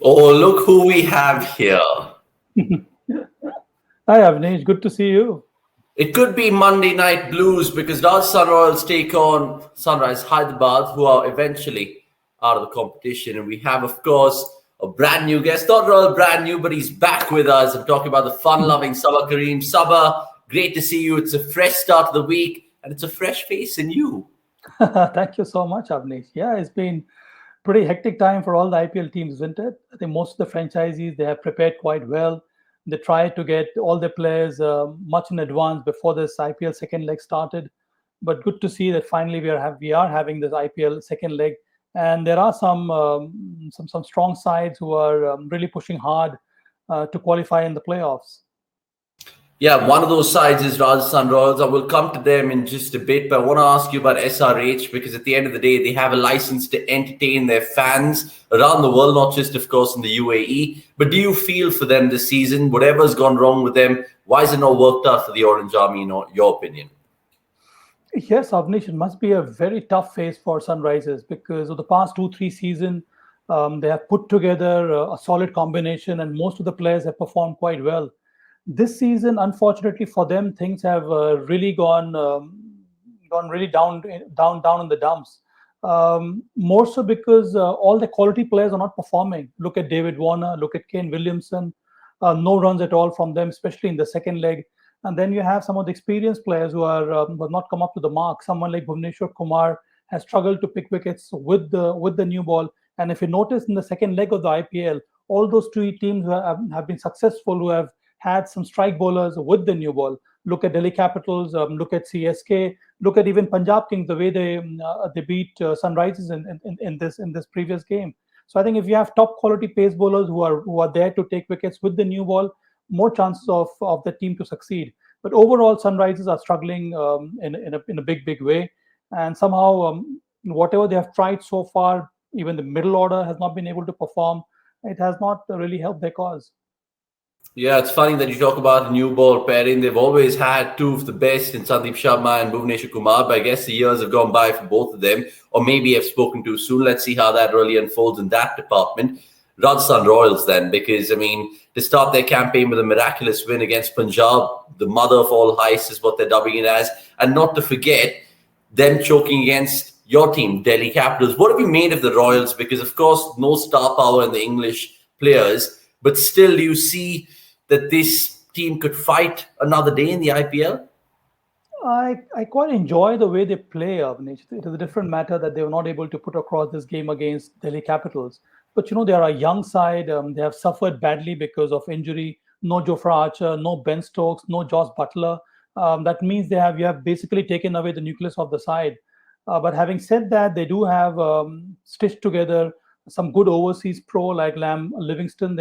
Oh, look who we have here. Hi, Avnish. Good to see you. It could be Monday Night Blues because Rajasthan Royals take on Sunrise Hyderabad, who are eventually out of the competition. And we have, of course, a brand new guest. Not real brand new, but he's back with us. I'm talking about the fun-loving Saba Karim. Saba, great to see you. It's a fresh start of the week, and it's a fresh face in you. Thank you so much, Avnish. Yeah, it's been pretty hectic time for all the IPL teams, isn't it? I think most of the franchisees they have prepared quite well. They tried to get all their players much in advance before this IPL second leg started. But good to see that finally we are having this IPL second leg, and there are some strong sides who are really pushing hard to qualify in the playoffs. Yeah, one of those sides is Rajasthan Royals. I will come to them in just a bit, but I want to ask you about SRH because at the end of the day, they have a license to entertain their fans around the world, not just, of course, in the UAE. But do you feel for them this season? Whatever's gone wrong with them, why is it not worked out for the Orange Army, in your opinion? Yes, Avnish, it must be a very tough phase for Sunrisers because of the past 2, 3 seasons, they have put together a solid combination, and most of the players have performed quite well. This season, unfortunately for them, things have really gone really down in the dumps. More so because all the quality players are not performing. Look at David Warner, look at Kane Williamson, no runs at all from them, especially in the second leg. And then you have some of the experienced players who have not come up to the mark. Someone like Bhuvneshwar Kumar has struggled to pick wickets with the new ball. And if you notice in the second leg of the IPL, all those two teams have been successful, who have had some strike bowlers with the new ball. Look at Delhi Capitals, look at CSK, look at even Punjab Kings, the way they beat Sunrisers in this previous game. So I think if you have top quality pace bowlers who are there to take wickets with the new ball, more chances of the team to succeed. But overall, Sunrisers are struggling in a big way, and somehow whatever they have tried so far, even the middle order has not been able to perform. It has not really helped their cause. Yeah, it's funny that you talk about a new ball pairing. They've always had two of the best in Sandeep Sharma and Bhuvneshwar Kumar, but I guess the years have gone by for both of them, or maybe I've spoken too soon. Let's see how that really unfolds in that department. Rajasthan Royals, then, because I mean, to start their campaign with a miraculous win against Punjab, the mother of all heists is what they're dubbing it as, and not to forget them choking against your team, Delhi Capitals. What have you made of the Royals? Because, of course, no star power in the English players, but still, you see that this team could fight another day in the IPL? I quite enjoy the way they play, Avnish. It is a different matter that they were not able to put across this game against Delhi Capitals. But they are a young side. They have suffered badly because of injury. No Jofra Archer, no Ben Stokes, no Josh Butler. That means you have basically taken away the nucleus of the side. But having said that, they do have stitched together some good overseas pro like Lam Livingston.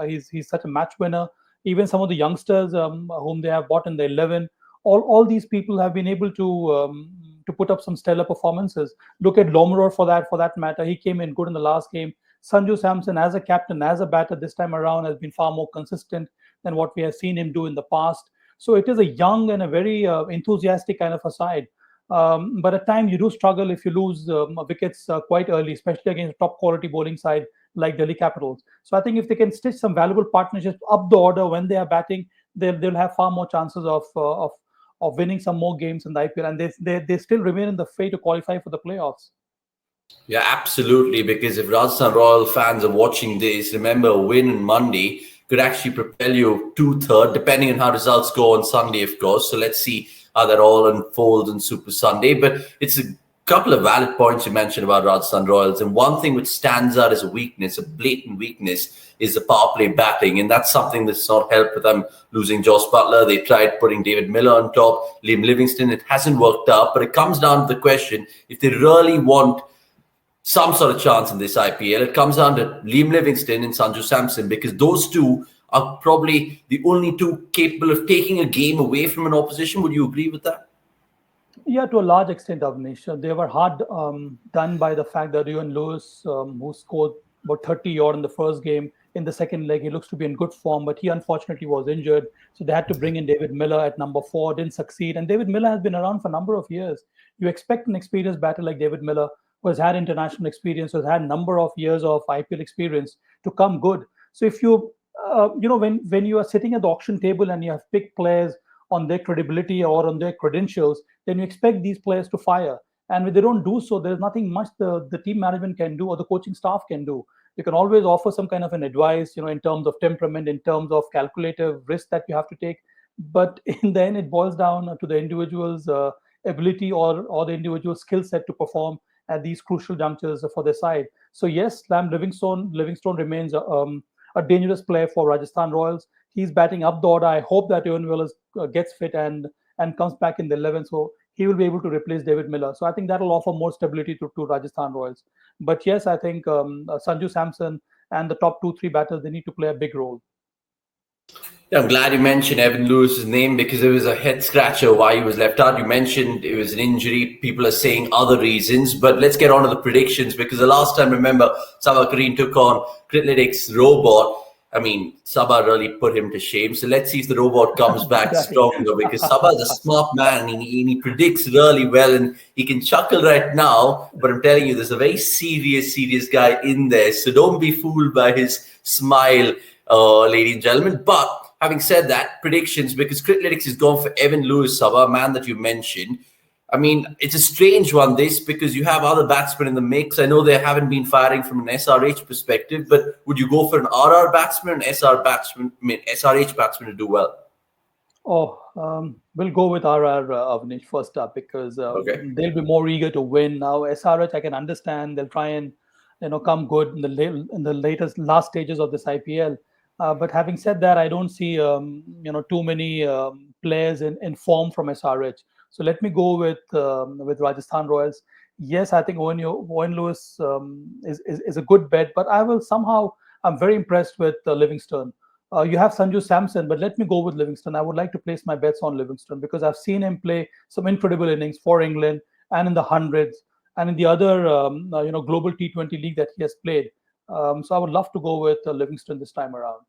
He's such a match winner. Even some of the youngsters whom they have bought in the 11, all these people have been able to put up some stellar performances. Look at Lomror for that matter. He came in good in the last game. Sanju Samson as a captain, as a batter this time around has been far more consistent than what we have seen him do in the past. So it is a young and a very enthusiastic kind of a side. But at times you do struggle if you lose wickets quite early, especially against a top quality bowling side like Delhi Capitals. So I think if they can stitch some valuable partnerships up the order when they are batting, they'll have far more chances of winning some more games in the IPL, and they still remain in the fray to qualify for the playoffs. Yeah, absolutely. Because if Rajasthan Royal fans are watching this, remember a win on Monday could actually propel you to third, depending on how results go on Sunday, of course. So let's see how that all unfolds on Super Sunday. But it's a couple of valid points you mentioned about Rajasthan Royals. And one thing which stands out as a weakness, a blatant weakness, is the power play batting. And that's something that's not helped with them losing Josh Butler. They tried putting David Miller on top, Liam Livingston. It hasn't worked out. But it comes down to the question, if they really want some sort of chance in this IPL, it comes down to Liam Livingston and Sanju Samson, because those two are probably the only two capable of taking a game away from an opposition. Would you agree with that? Yeah, to a large extent, Avnish. They were hard done by the fact that Ewan Lewis, who scored about 30 odd in the first game, in the second leg, he looks to be in good form, but he unfortunately was injured. So they had to bring in David Miller at number 4, didn't succeed. And David Miller has been around for a number of years. You expect an experienced batter like David Miller who has had international experience, who has had a number of years of IPL experience to come good. So if you, when you are sitting at the auction table and you have picked players on their credibility or on their credentials, then you expect these players to fire. And when they don't do so, there's nothing much the team management can do or the coaching staff can do. You can always offer some kind of an advice, in terms of temperament, in terms of calculative risk that you have to take. But in the end, it boils down to the individual's ability or the individual skill set to perform at these crucial junctures for their side. So yes, Lam Livingstone remains a dangerous player for Rajasthan Royals. He's batting up the order. I hope that Ewan Willis gets fit and comes back in the 11, so he will be able to replace David Miller. So I think that will offer more stability to Rajasthan Royals. But yes, I think Sanju Samson and the top 2-3 batters, they need to play a big role. Yeah, I'm glad you mentioned Evan Lewis's name because it was a head scratcher why he was left out. You mentioned it was an injury. People are saying other reasons, but let's get on to the predictions because the last time, remember, Saba Karim took on Crickletic's robot. I mean, Saba really put him to shame. So let's see if the robot comes back stronger because Saba is a smart man. He predicts really well and he can chuckle right now. But I'm telling you, there's a very serious guy in there. So don't be fooled by his smile, ladies and gentlemen. But having said that, predictions, because Crickletic is gone for Evan Lewis, Saba, a man that you mentioned. I mean, it's a strange one, this, because you have other batsmen in the mix. I know they haven't been firing from an SRH perspective, but would you go for an RR batsman, an SRH batsman to do well? We'll go with RR, Avnish, first up, because Okay. they'll be more eager to win. Now, SRH, I can understand they'll try and come good in the last stages of this IPL. But having said that, I don't see too many players in form from SRH. So let me go with Rajasthan Royals. Yes, I think Owen Lewis is a good bet, but I'm very impressed with Livingstone. You have Sanju Samson, but let me go with Livingstone. I would like to place my bets on Livingstone because I've seen him play some incredible innings for England and in the hundreds and in the other global T20 league that he has played. So I would love to go with Livingstone this time around.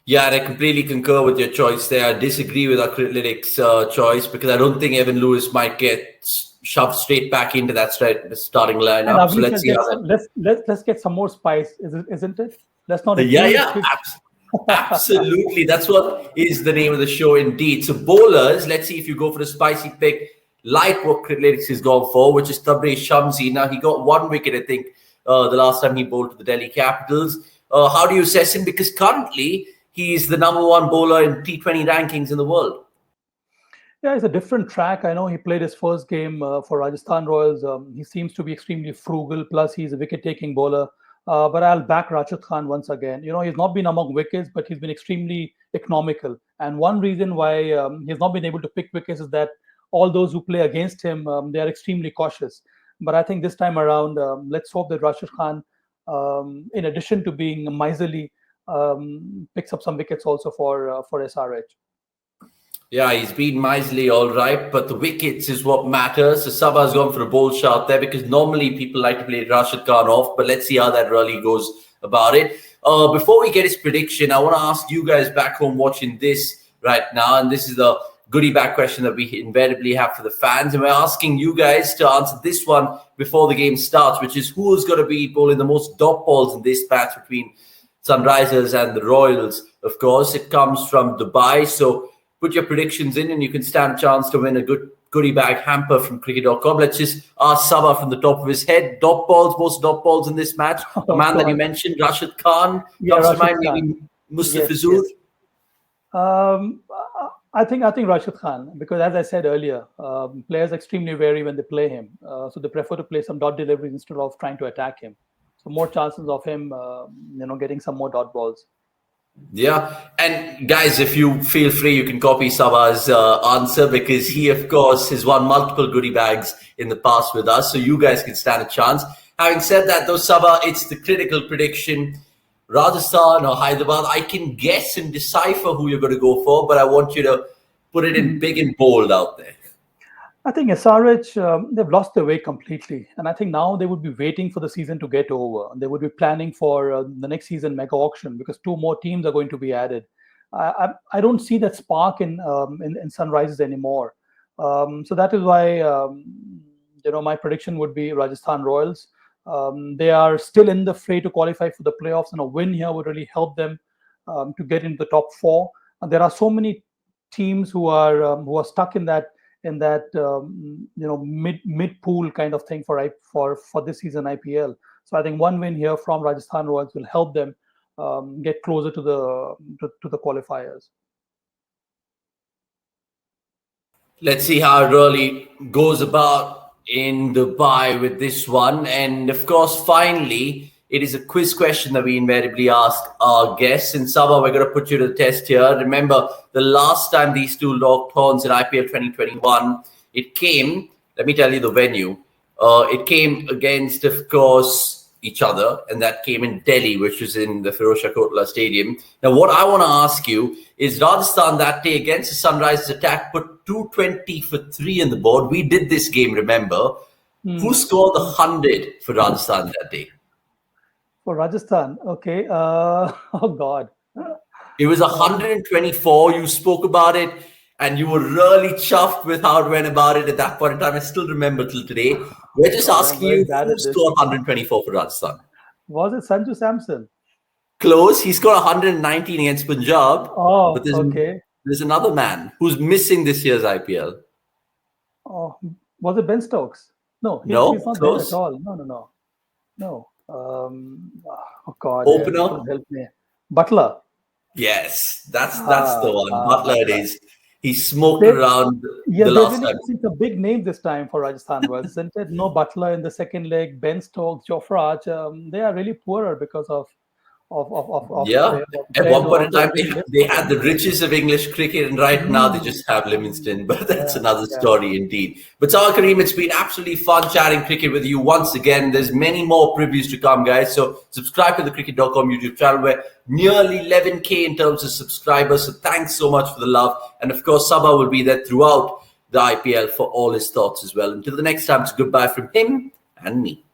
Yeah, and I completely concur with your choice there. I disagree with our Crickletic's choice because I don't think Evan Lewis might get shoved straight back into that starting lineup. So let's see how that. Let's get some more spice, isn't it? Let's not. Absolutely. That's what is the name of the show, indeed. So bowlers, let's see if you go for a spicy pick like what Crickletic has gone for, which is Tabraiz Shamsi. Now he got 1 wicket, I think, the last time he bowled to the Delhi Capitals. How do you assess him? Because currently he's the number 1 bowler in T20 rankings in the world. Yeah, it's a different track. I know he played his first game for Rajasthan Royals. He seems to be extremely frugal. Plus, he's a wicket-taking bowler. But I'll back Rashid Khan once again. He's not been among wickets, but he's been extremely economical. And one reason why he's not been able to pick wickets is that all those who play against him, they are extremely cautious. But I think this time around, let's hope that Rashid Khan, in addition to being miserly, picks up some wickets also for SRH. Yeah, he's been miserly, all right, but the wickets is what matters. So Saba's gone for a bold shot there because normally people like to play Rashid Khan off, but let's see how that really goes about it. Before we get his prediction, I want to ask you guys back home watching this right now, and this is the goodie bag question that we invariably have for the fans, and we're asking you guys to answer this one before the game starts, which is who's going to be bowling the most dot balls in this match between Sunrisers and the Royals. Of course, it comes from Dubai, so put your predictions in and you can stand a chance to win a good goodie bag hamper from cricket.com. Let's just ask Saba from the top of his head. Most dot balls in this match. The man that you mentioned, Rashid Khan. Comes to mind, maybe Mustafizur. I think Rashid Khan, because as I said earlier, players are extremely wary when they play him. So they prefer to play some dot deliveries instead of trying to attack him. So more chances of him, getting some more dot balls. Yeah, and guys, if you feel free, you can copy Saba's answer because he, of course, has won multiple goodie bags in the past with us, so you guys can stand a chance. Having said that, though, Saba, it's the critical prediction. Rajasthan or Hyderabad, I can guess and decipher who you're going to go for, but I want you to put it in big and bold out there. I think SRH, they've lost their way completely. And I think now they would be waiting for the season to get over. They would be planning for the next season mega auction because 2 more teams are going to be added. I don't see that spark in Sunrisers anymore. So that is why my prediction would be Rajasthan Royals. They are still in the fray to qualify for the playoffs, and a win here would really help them to get into the top four. And there are so many teams who are stuck in that mid pool kind of thing for this season IPL. So I think one win here from Rajasthan Royals will help them get closer to the qualifiers. Let's see how it really goes about in Dubai with this one. And of course, finally, it is a quiz question that we invariably ask our guests. In Saba, we're going to put you to the test here. Remember, the last time these two locked horns in IPL 2021, it came, let me tell you the venue. It came against, of course, each other, and that came in Delhi, which was in the Firozshah Kotla Stadium. Now, what I want to ask you is Rajasthan that day against the Sunrisers attack put 220 for 3 on the board. We did this game, remember? Who scored the 100 for Rajasthan that day? For Rajasthan, okay. Oh, God. It was 124. You spoke about it, and you were really chuffed with how it went about it at that point in time. I still remember till today. We're just asking you who scored 124 for Rajasthan. Was it Sanju Samson? Close. He scored 119 against Punjab. Oh, but okay. There's another man who's missing this year's IPL. Oh, was it Ben Stokes? No, he's not close. there at all. No. Oh God. Opener? Help me. Butler. Yes, that's the one. Butler it is. He smoked around the last time. It's a big name this time for Rajasthan Royals, isn't it? No Butler in the second leg. Ben Stokes, Jofra Archer. They are really poorer because of At one point in time, they had the riches of English cricket, and right now they just have Livingston. But that's another story indeed. But Saba Karim, it's been absolutely fun chatting cricket with you once again. There's many more previews to come, guys. So subscribe to the cricket.com YouTube channel. We're nearly 11K in terms of subscribers. So thanks so much for the love. And of course, Saba will be there throughout the IPL for all his thoughts as well. Until the next time, it's goodbye from him and me.